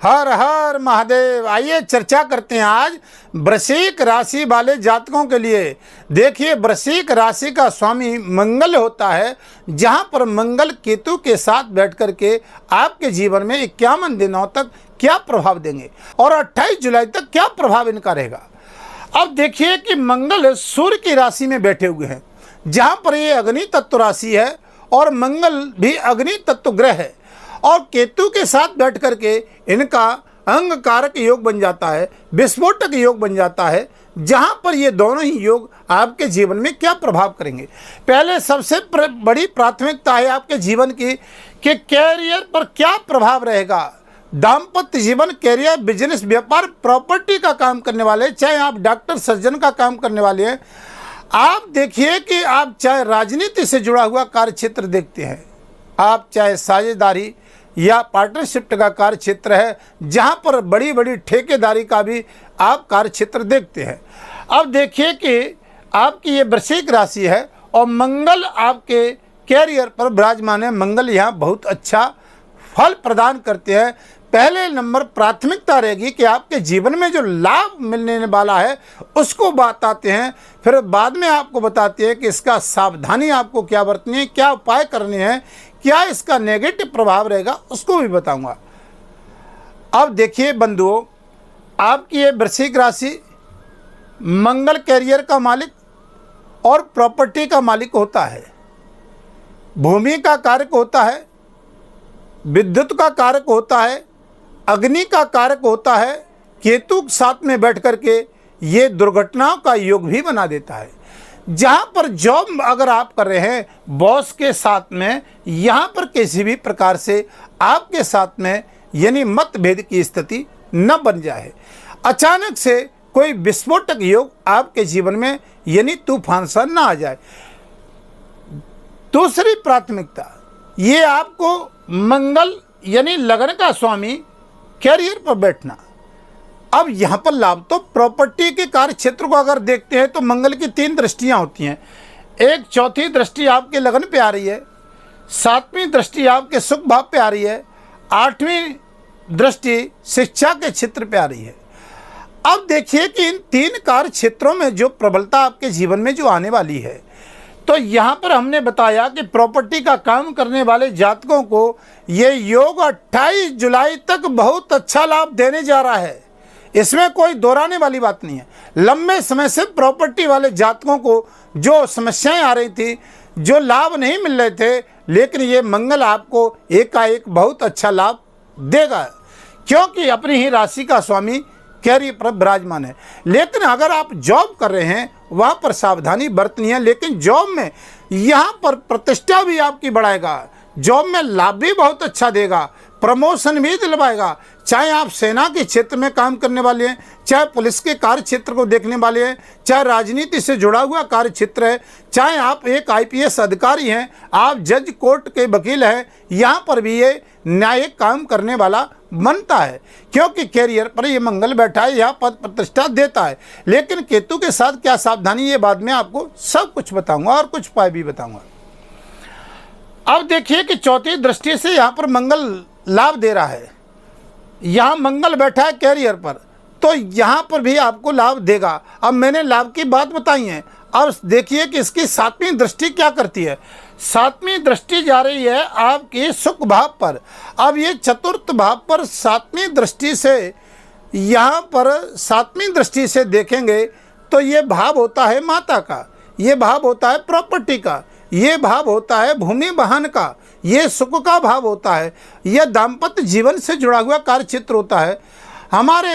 हर हर महादेव। आइए चर्चा करते हैं आज वृश्चिक राशि वाले जातकों के लिए। देखिए, वृश्चिक राशि का स्वामी मंगल होता है, जहां पर मंगल केतु के साथ बैठ करके आपके जीवन में 51 दिनों तक क्या प्रभाव देंगे और 28 जुलाई तक क्या प्रभाव इनका रहेगा। अब देखिए कि मंगल सूर्य की राशि में बैठे हुए हैं, जहां पर ये अग्नि तत्व राशि है और मंगल भी अग्नि तत्व ग्रह है, और केतु के साथ बैठ करके इनका अंग कारक योग बन जाता है, विस्फोटक योग बन जाता है, जहां पर ये दोनों ही योग आपके जीवन में क्या प्रभाव करेंगे। पहले सबसे बड़ी प्राथमिकता है आपके जीवन की कि कैरियर पर क्या प्रभाव रहेगा। दाम्पत्य जीवन, कैरियर, बिजनेस, व्यापार, प्रॉपर्टी का काम करने वाले, चाहे आप डॉक्टर सर्जन का काम करने वाले हैं, आप देखिए कि आप चाहे राजनीति से जुड़ा हुआ कार्य क्षेत्र देखते हैं, आप चाहे साझेदारी या पार्टनरशिप का कार्य क्षेत्र है, जहां पर बड़ी बड़ी ठेकेदारी का भी आप कार्य क्षेत्र देखते हैं। अब देखिए कि आपकी ये वृश्चिक राशि है और मंगल आपके कैरियर पर विराजमान है। मंगल यहाँ बहुत अच्छा फल प्रदान करते हैं। पहले नंबर प्राथमिकता रहेगी कि आपके जीवन में जो लाभ मिलने वाला है उसको बताते हैं, फिर बाद में आपको बताते हैं कि इसका सावधानी आपको क्या बरतनी है, क्या उपाय करने हैं, क्या इसका नेगेटिव प्रभाव रहेगा, उसको भी बताऊंगा। अब देखिए बंधुओं, आपकी ये वृश्चिक राशि मंगल कैरियर का मालिक और प्रॉपर्टी का मालिक होता है, भूमि का कारक होता है, विद्युत का कारक होता है, अग्नि का कारक होता है। केतु साथ में बैठ करके ये दुर्घटनाओं का योग भी बना देता है। जहां पर जॉब अगर आप कर रहे हैं बॉस के साथ में, यहां पर किसी भी प्रकार से आपके साथ में यानी मतभेद की स्थिति न बन जाए, अचानक से कोई विस्फोटक योग आपके जीवन में यानी तूफान सा न आ जाए। दूसरी प्राथमिकता, ये आपको मंगल यानी लगन का स्वामी कैरियर पर बैठना। अब यहाँ पर लाभ तो प्रॉपर्टी के कार्य क्षेत्र को अगर देखते हैं तो मंगल की 3 दृष्टियाँ होती हैं। एक चौथी दृष्टि आपके लगन पे आ रही है, 7वीं दृष्टि आपके सुख भाव पे आ रही है, 8वीं दृष्टि शिक्षा के क्षेत्र पे आ रही है। अब देखिए कि इन 3 कार्य क्षेत्रों में जो प्रबलता आपके जीवन में जो आने वाली है, तो यहाँ पर हमने बताया कि प्रॉपर्टी का काम करने वाले जातकों को ये योग 28 जुलाई तक बहुत अच्छा लाभ देने जा रहा है। इसमें कोई दोहराने वाली बात नहीं है। लंबे समय से प्रॉपर्टी वाले जातकों को जो समस्याएं आ रही थी, जो लाभ नहीं मिल रहे थे, लेकिन ये मंगल आपको एकाएक बहुत अच्छा लाभ देगा, क्योंकि अपनी ही राशि का स्वामी कैरियर पर विराजमान है। लेकिन अगर आप जॉब कर रहे हैं वहाँ पर सावधानी बरतनी है, लेकिन जॉब में यहाँ पर प्रतिष्ठा भी आपकी बढ़ाएगा, जॉब में लाभ भी बहुत अच्छा देगा, प्रमोशन भी दिलवाएगा। चाहे आप सेना के क्षेत्र में काम करने वाले हैं, चाहे पुलिस के कार्य क्षेत्र को देखने वाले हैं, चाहे राजनीति से जुड़ा हुआ कार्य क्षेत्र है, चाहे आप एक IPS अधिकारी हैं, आप जज कोर्ट के वकील हैं, यहाँ पर भी ये न्यायिक काम करने वाला बनता है, क्योंकि कैरियर पर ये मंगल बैठा है, यह पद प्रतिष्ठा देता है। लेकिन केतु के साथ क्या सावधानी, ये बाद में आपको सब कुछ बताऊंगा और कुछ उपाय भी बताऊंगा। अब देखिए कि चौथी दृष्टि से यहाँ पर मंगल लाभ दे रहा है, यहाँ मंगल बैठा है कैरियर पर, तो यहाँ पर भी आपको लाभ देगा। अब मैंने लाभ की बात बताई है, अब देखिए कि इसकी 7वीं दृष्टि क्या करती है। 7वीं दृष्टि जा रही है आपके सुख भाव पर। अब ये चतुर्थ भाव पर 7वीं दृष्टि से, यहाँ पर 7वीं दृष्टि से देखेंगे तो ये भाव होता है माता का, ये भाव होता है प्रॉपर्टी का, ये भाव होता है भूमि वाहन का, ये सुख का भाव होता है, यह दाम्पत्य जीवन से जुड़ा हुआ कार्य क्षेत्र होता है, हमारे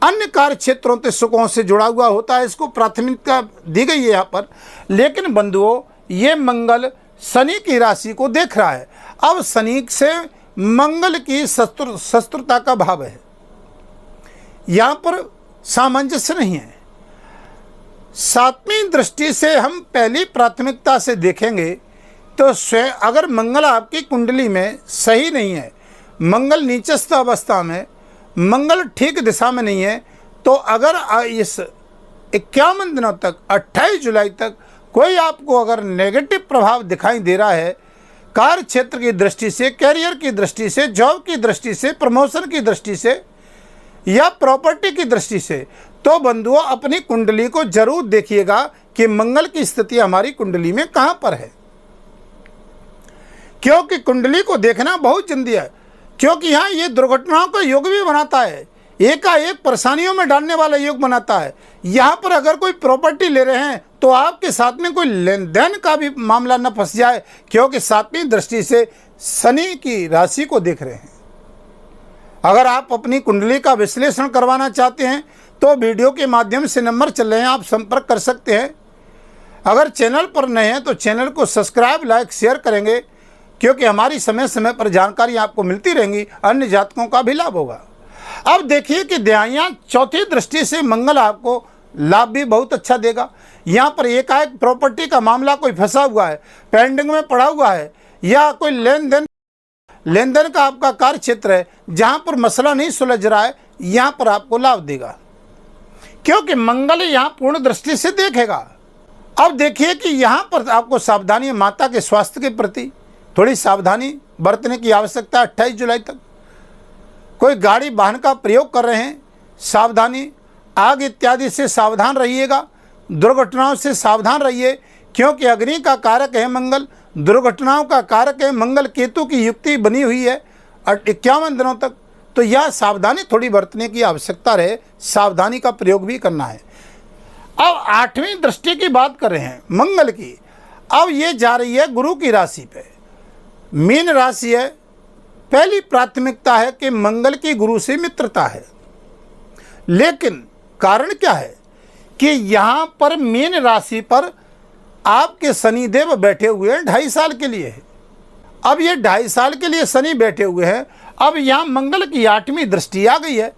अन्य कार्य क्षेत्रों के सुखों से जुड़ा हुआ होता है। इसको प्राथमिकता दी गई है यहाँ पर। लेकिन बंधुओं, ये मंगल शनि की राशि को देख रहा है। अब शनि से मंगल की शत्रुता का भाव है, यहाँ पर सामंजस्य नहीं है। 7वीं दृष्टि से हम पहली प्राथमिकता से देखेंगे तो स्वयं अगर मंगल आपकी कुंडली में सही नहीं है, मंगल नीचस्थ अवस्था में, मंगल ठीक दिशा में नहीं है, तो अगर इस 51 दिनों तक 28 जुलाई तक कोई आपको अगर नेगेटिव प्रभाव दिखाई दे रहा है, कार्य क्षेत्र की दृष्टि से, कैरियर की दृष्टि से, जॉब की दृष्टि से, प्रमोशन की दृष्टि से या प्रॉपर्टी की दृष्टि से, तो बंधुओं अपनी कुंडली को जरूर देखिएगा कि मंगल की स्थिति हमारी कुंडली में कहां पर है। क्योंकि कुंडली को देखना बहुत जरूरी है, क्योंकि यहाँ ये दुर्घटनाओं का योग भी बनाता है, एकाएक परेशानियों में डालने वाला योग बनाता है। यहाँ पर अगर कोई प्रॉपर्टी ले रहे हैं तो आपके साथ में कोई लेन देन का भी मामला न फंस जाए, क्योंकि 7वीं दृष्टि से शनि की राशि को देख रहे हैं। अगर आप अपनी कुंडली का विश्लेषण करवाना चाहते हैं तो वीडियो के माध्यम से नंबर चल रहे हैं, आप संपर्क कर सकते हैं। अगर चैनल पर नए हैं तो चैनल को सब्सक्राइब, लाइक, शेयर करेंगे, क्योंकि हमारी समय समय पर जानकारी आपको मिलती रहेंगी, अन्य जातकों का भी लाभ होगा। अब देखिए कि दयायां 4थी दृष्टि से मंगल आपको लाभ भी बहुत अच्छा देगा। यहाँ पर एकाएक प्रॉपर्टी का मामला कोई फंसा हुआ है, पेंडिंग में पड़ा हुआ है, या कोई लेन देन का आपका कार्य क्षेत्र है जहाँ पर मसला नहीं सुलझ रहा है, यहाँ पर आपको लाभ देगा, क्योंकि मंगल यहाँ पूर्ण दृष्टि से देखेगा। अब देखिए कि यहाँ पर आपको सावधानी, माता के स्वास्थ्य के प्रति थोड़ी सावधानी बरतने की आवश्यकता है। 28 जुलाई तक कोई गाड़ी वाहन का प्रयोग कर रहे हैं, सावधानी, आग इत्यादि से सावधान रहिएगा, दुर्घटनाओं से सावधान रहिए, क्योंकि अग्नि का कारक है मंगल, दुर्घटनाओं का कारक है मंगल। केतु की युक्ति बनी हुई है 51 दिनों तक, तो यह सावधानी थोड़ी बरतने की आवश्यकता रहे, सावधानी का प्रयोग भी करना है। अब 8वीं दृष्टि की बात कर रहे हैं मंगल की। अब ये जा रही है गुरु की राशि पे, मीन राशि है। पहली प्राथमिकता है कि मंगल की गुरु से मित्रता है, लेकिन कारण क्या है कि यहाँ पर मीन राशि पर आपके शनिदेव बैठे हुए हैं 2.5 साल के लिए। अब ये 2.5 साल के लिए शनि बैठे हुए हैं। अब यहाँ मंगल की 8वीं दृष्टि आ गई है,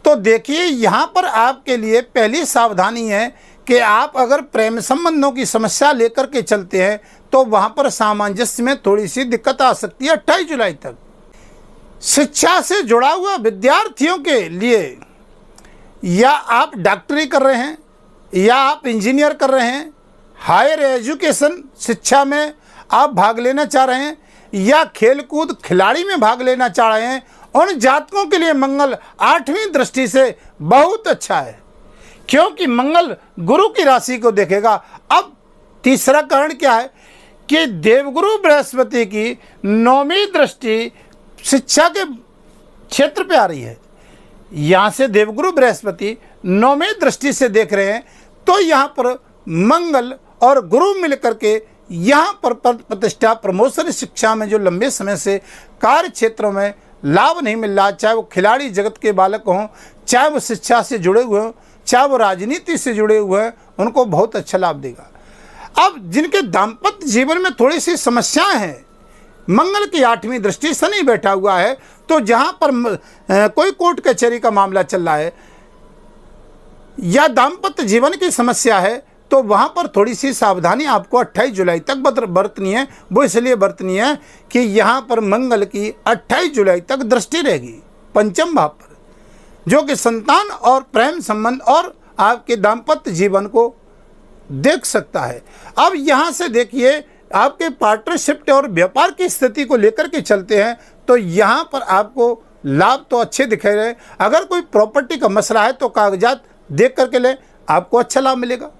तो देखिए यहाँ पर आपके लिए पहली सावधानी है कि आप अगर प्रेम संबंधों की समस्या लेकर के चलते हैं तो वहाँ पर सामंजस्य में थोड़ी सी दिक्कत आ सकती है 28 जुलाई तक। शिक्षा से जुड़ा हुआ विद्यार्थियों के लिए, या आप डॉक्टरी कर रहे हैं या आप इंजीनियर कर रहे हैं, हायर एजुकेशन शिक्षा में आप भाग लेना चाह रहे हैं, या खेलकूद खिलाड़ी में भाग लेना चाह रहे हैं, उन जातकों के लिए मंगल 8वीं दृष्टि से बहुत अच्छा है, क्योंकि मंगल गुरु की राशि को देखेगा। अब तीसरा कारण क्या है कि देवगुरु बृहस्पति की 9वीं दृष्टि शिक्षा के क्षेत्र पे आ रही है। यहाँ से देवगुरु बृहस्पति 9वीं दृष्टि से देख रहे हैं, तो यहाँ पर मंगल और गुरु मिलकर के यहाँ पर पद प्रतिष्ठा, प्रमोशन, शिक्षा में जो लंबे समय से कार्य क्षेत्रों में लाभ नहीं मिल रहा, चाहे वो खिलाड़ी जगत के बालक हों, चाहे वो शिक्षा से जुड़े हुए हों, चाहे वो राजनीति से जुड़े हुए हैं, उनको बहुत अच्छा लाभ देगा। अब जिनके दाम्पत्य जीवन में थोड़ी सी समस्याएं हैं, मंगल की 8वीं दृष्टि शनि बैठा हुआ है, तो जहां पर कोई कोर्ट कचहरी का मामला चल रहा है या दाम्पत्य जीवन की समस्या है, तो वहां पर थोड़ी सी सावधानी आपको 28 जुलाई तक बरतनी है। वो इसलिए बरतनी है कि यहां पर मंगल की 28 जुलाई तक दृष्टि रहेगी 5म भाव पर, जो कि संतान और प्रेम संबंध और आपके दाम्पत्य जीवन को देख सकता है। अब यहाँ से देखिए आपके पार्टनरशिप और व्यापार की स्थिति को लेकर के चलते हैं, तो यहाँ पर आपको लाभ तो अच्छे दिखाई रहे। अगर कोई प्रॉपर्टी का मसला है तो कागजात देख करके लें, आपको अच्छा लाभ मिलेगा,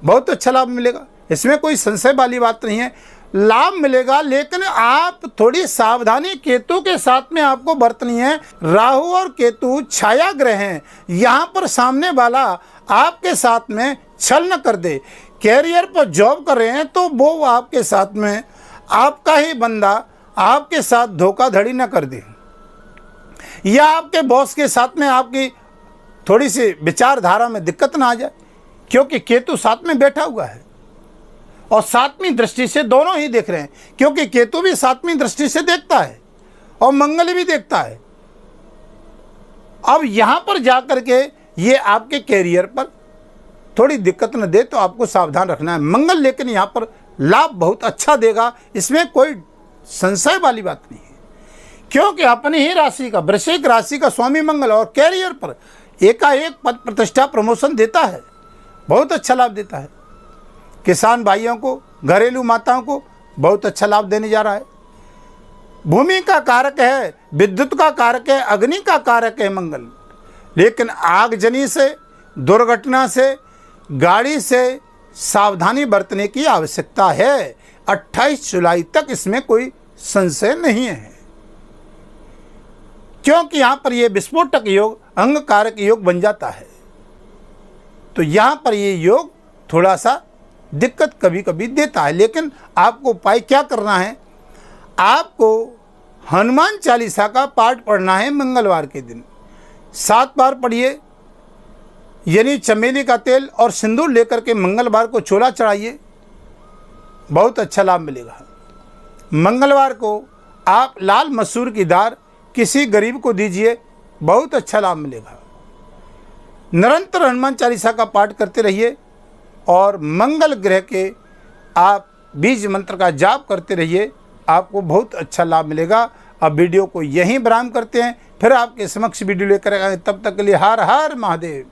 बहुत अच्छा लाभ मिलेगा, इसमें कोई संशय वाली बात नहीं है, लाभ मिलेगा। लेकिन आप थोड़ी सावधानी केतु के साथ में आपको बरतनी है। राहु और केतु छाया ग्रह हैं, यहाँ पर सामने वाला आपके साथ में छल न कर दे। कैरियर पर जॉब कर रहे हैं तो वो आपके साथ में आपका ही बंदा आपके साथ धोखाधड़ी न कर दे, या आपके बॉस के साथ में आपकी थोड़ी सी विचारधारा में दिक्कत ना आ जाए, क्योंकि केतु साथ में बैठा हुआ है और 7वीं दृष्टि से दोनों ही देख रहे हैं, क्योंकि केतु भी 7वीं दृष्टि से देखता है और मंगल भी देखता है। अब यहां पर जाकर के ये आपके कैरियर पर थोड़ी दिक्कत न दे, तो आपको सावधान रखना है। मंगल लेकिन यहाँ पर लाभ बहुत अच्छा देगा, इसमें कोई संशय वाली बात नहीं है, क्योंकि अपनी ही राशि का, वृश्चिक राशि का स्वामी मंगल और कैरियर पर एकाएक पद प्रतिष्ठा प्रमोशन देता है, बहुत अच्छा लाभ देता है। किसान भाइयों को, घरेलू माताओं को बहुत अच्छा लाभ देने जा रहा है। भूमि का कारक है, विद्युत का कारक है, अग्नि का कारक है मंगल, लेकिन आगजनी से, दुर्घटना से, गाड़ी से सावधानी बरतने की आवश्यकता है। 28 जुलाई तक इसमें कोई संशय नहीं है, क्योंकि यहां पर यह विस्फोटक योग अंग कारक योग बन जाता है। तो यहां पर यह योग थोड़ा सा दिक्कत कभी कभी देता है, लेकिन आपको उपाय क्या करना है, आपको हनुमान चालीसा का पाठ पढ़ना है। मंगलवार के दिन 7 बार पढ़िए, यानी चमेली का तेल और सिंदूर लेकर के मंगलवार को चोला चढ़ाइए, बहुत अच्छा लाभ मिलेगा। मंगलवार को आप लाल मसूर की दाल किसी गरीब को दीजिए, बहुत अच्छा लाभ मिलेगा। निरंतर हनुमान चालीसा का पाठ करते रहिए और मंगल ग्रह के आप बीज मंत्र का जाप करते रहिए, आपको बहुत अच्छा लाभ मिलेगा। अब वीडियो को यहीं विराम करते हैं, फिर आपके समक्ष वीडियो लेकर आए, तब तक के लिए हर हर महादेव।